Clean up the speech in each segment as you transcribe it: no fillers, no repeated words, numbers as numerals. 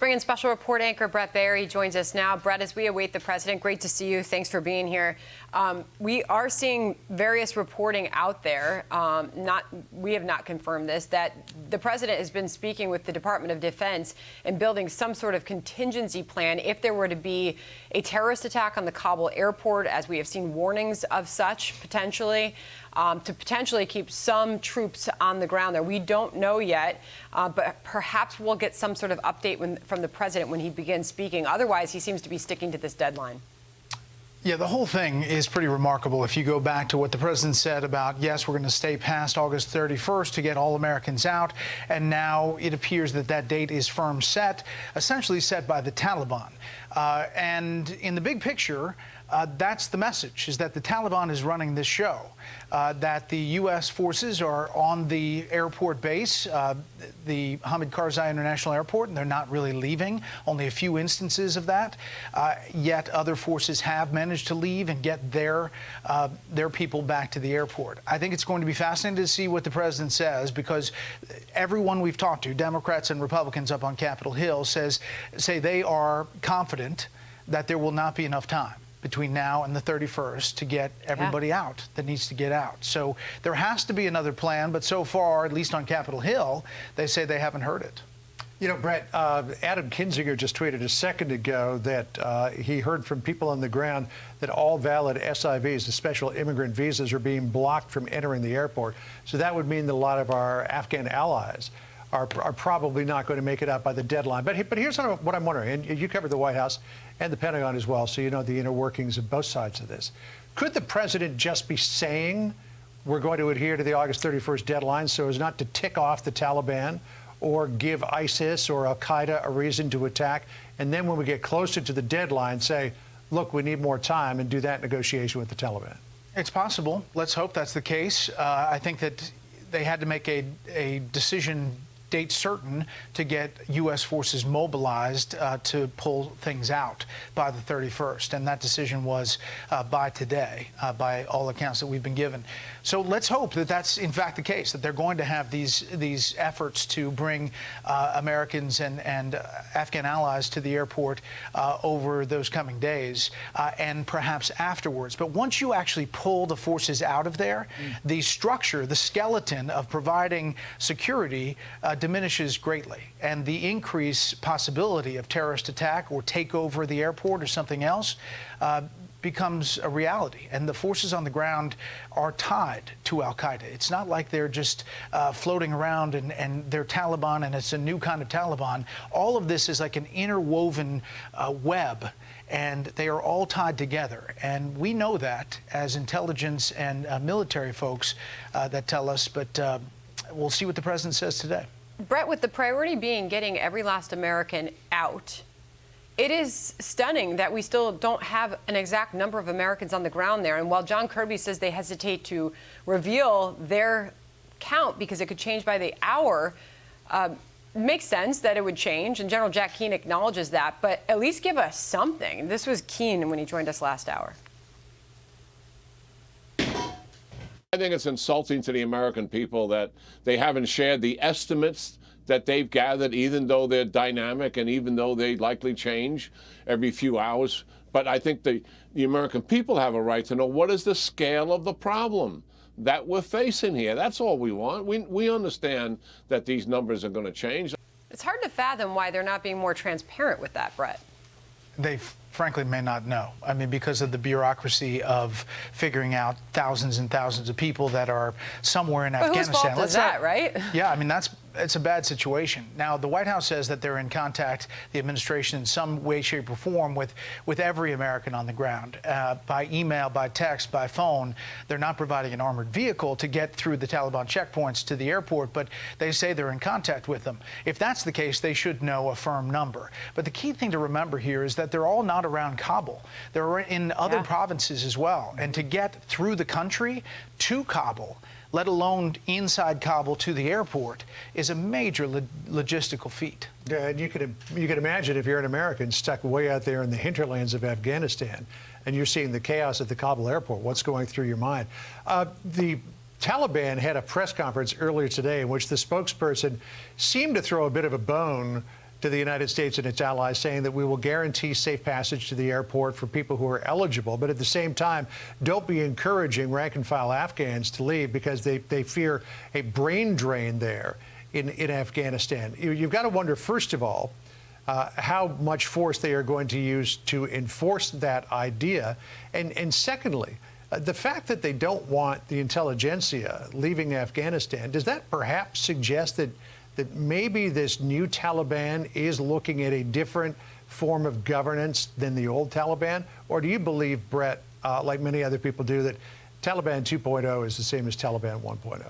bring in special report anchor Bret Baier. He joins us now. Bret, as we await the president, great to see you. Thanks for being here. We are seeing various reporting out there, we have not confirmed this, that the president has been speaking with the Department of Defense and building some sort of contingency plan if there were to be a terrorist attack on the Kabul airport, as we have seen warnings of such potentially, to potentially keep some troops on the ground there. We don't know yet, but perhaps we'll get some sort of update from the president when he begins speaking. Otherwise, he seems to be sticking to this deadline. Yeah, the whole thing is pretty remarkable. If you go back to what the president said about, yes, we're going to stay past August 31st to get all Americans out, and now it appears that that date is firm set, essentially set by the Taliban. And in the big picture, that's the message, is that the Taliban is running this show, that the U.S. forces are on the airport base, the Hamid Karzai International Airport, and they're not really leaving, only a few instances of that. Yet other forces have managed to leave and get their people back to the airport. I think it's going to be fascinating to see what the president says, because everyone we've talked to, Democrats and Republicans up on Capitol Hill, say they are confident that there will not be enough time between now and the 31st to get everybody out that needs to get out. So there has to be another plan, but so far, at least on Capitol Hill, they say they haven't heard it. You know, Bret, Adam Kinzinger just tweeted a second ago that he heard from people on the ground that all valid SIVs, the special immigrant visas, are being blocked from entering the airport. So that would mean that a lot of our Afghan allies are probably not going to make it out by the deadline. But here's what I'm wondering, and you covered the White House and the Pentagon as well, so you know the inner workings of both sides of this. Could the president just be saying we're going to adhere to the August 31st deadline so as not to tick off the Taliban or give ISIS or al-Qaeda a reason to attack, and then when we get closer to the deadline say, look, we need more time, and do that negotiation with the Taliban? It's possible. Let's hope that's the case. I think that they had to make a decision date certain to get U.S. forces mobilized to pull things out by the 31st. And that decision was by today, by all accounts that we've been given. So let's hope that that's in fact the case, that they're going to have these efforts to bring Americans and Afghan allies to the airport over those coming days and perhaps afterwards. But once you actually pull the forces out of there, the structure, the skeleton of providing security diminishes greatly, and the increased possibility of terrorist attack or take over the airport or something else becomes a reality. And the forces on the ground are tied to al-Qaeda. It's not like they're just floating around and they're Taliban and it's a new kind of Taliban. All of this is like an interwoven web, and they are all tied together. And we know that as intelligence and military folks that tell us, but we'll see what the president says today. Bret, with the priority being getting every last American out, it is stunning that we still don't have an exact number of Americans on the ground there. And while John Kirby says they hesitate to reveal their count because it could change by the hour, it makes sense that it would change. And General Jack Keane acknowledges that. But at least give us something. This was Keane when he joined us last hour. I think it's insulting to the American people that they haven't shared the estimates that they've gathered, even though they're dynamic and even though they likely change every few hours. But I think the American people have a right to know what is the scale of the problem that we're facing here. That's all we want. We understand that these numbers are going to change. It's hard to fathom why they're not being more transparent with that, Bret. They frankly may not know. I mean, because of the bureaucracy of figuring out thousands and thousands of people that are somewhere in Afghanistan. Whose fault is that, right? Yeah, I mean, it's a bad situation. Now, the White House says that they're in contact, the administration, in some way, shape, or form with every American on the ground, by email, by text, by phone. They're not providing an armored vehicle to get through the Taliban checkpoints to the airport, but they say they're in contact with them. If that's the case, they should know a firm number. But the key thing to remember here is that they're all not around Kabul. They're in other provinces as well. And to get through the country to Kabul, let alone inside Kabul to the airport, is a major logistical feat. Yeah, and you can imagine if you're an American stuck way out there in the hinterlands of Afghanistan and you're seeing the chaos at the Kabul airport, what's going through your mind? The Taliban had a press conference earlier today in which the spokesperson seemed to throw a bit of a bone to the United States and its allies, saying that we will guarantee safe passage to the airport for people who are eligible. But at the same time, don't be encouraging rank-and-file Afghans to leave because they fear a brain drain there in Afghanistan. You've got to wonder, first of all, how much force they are going to use to enforce that idea. And secondly, the fact that they don't want the intelligentsia leaving Afghanistan, does that perhaps suggest that maybe this new Taliban is looking at a different form of governance than the old Taliban? Or do you believe, Bret, like many other people do, that Taliban 2.0 is the same as Taliban 1.0?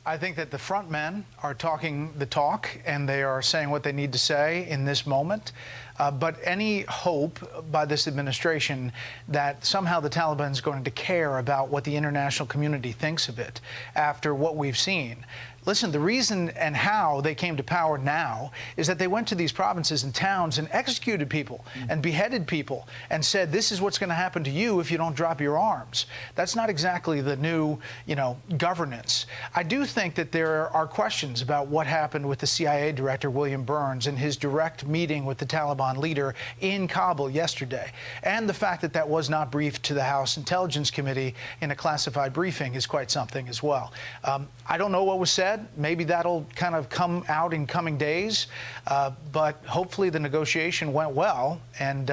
I think that the front men are talking the talk, and they are saying what they need to say in this moment. But any hope by this administration that somehow the Taliban is going to care about what the international community thinks of it after what we've seen. Listen, the reason and how they came to power now is that they went to these provinces and towns and executed people and beheaded people and said, this is what's going to happen to you if you don't drop your arms. That's not exactly the new, governance. I do think that there are questions about what happened with the CIA director, William Burns, and his direct meeting with the Taliban leader in Kabul yesterday. And the fact that that was not briefed to the House Intelligence Committee in a classified briefing is quite something as well. I don't know what was said. Maybe that'll kind of come out in coming days, but hopefully the negotiation went well and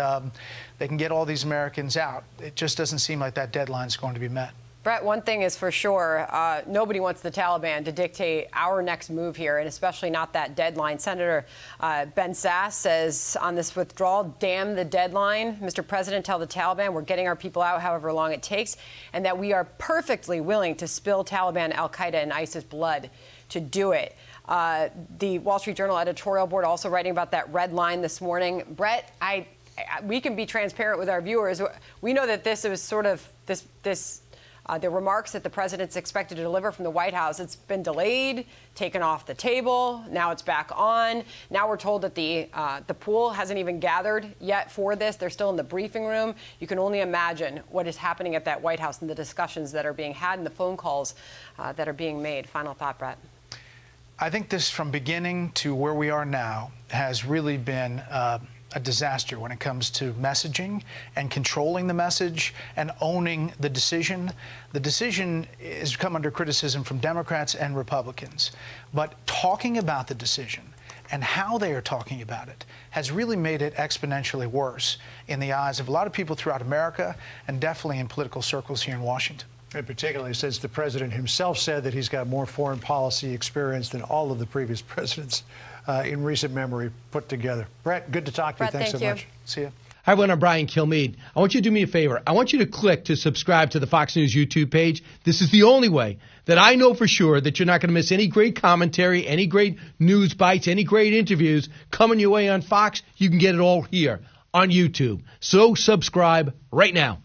they can get all these Americans out. It just doesn't seem like that deadline is going to be met. Bret, one thing is for sure, nobody wants the Taliban to dictate our next move here, and especially not that deadline. Senator Ben Sasse says on this withdrawal, damn the deadline. Mr. President, tell the Taliban we're getting our people out however long it takes, and that we are perfectly willing to spill Taliban, al-Qaeda, and ISIS blood to do it. The Wall Street Journal editorial board also writing about that red line this morning. Bret, we can be transparent with our viewers. We know that this is sort of the remarks that the president's expected to deliver from the White House. It's been delayed, taken off the table. Now it's back on. Now we're told that the pool hasn't even gathered yet for this. They're still in the briefing room. You can only imagine what is happening at that White House and the discussions that are being had and the phone calls that are being made. Final thought, Bret. I think this, from beginning to where we are now, has really been a disaster when it comes to messaging and controlling the message and owning the decision. The decision has come under criticism from Democrats and Republicans. But talking about the decision and how they are talking about it has really made it exponentially worse in the eyes of a lot of people throughout America and definitely in political circles here in Washington. And particularly since the president himself said that he's got more foreign policy experience than all of the previous presidents in recent memory put together. Bret, good to talk to you. Bret, Thanks so much. See you. Hi, everyone. I'm Brian Kilmeade. I want you to do me a favor. I want you to click to subscribe to the Fox News YouTube page. This is the only way that I know for sure that you're not going to miss any great commentary, any great news bites, any great interviews coming your way on Fox. You can get it all here on YouTube. So subscribe right now.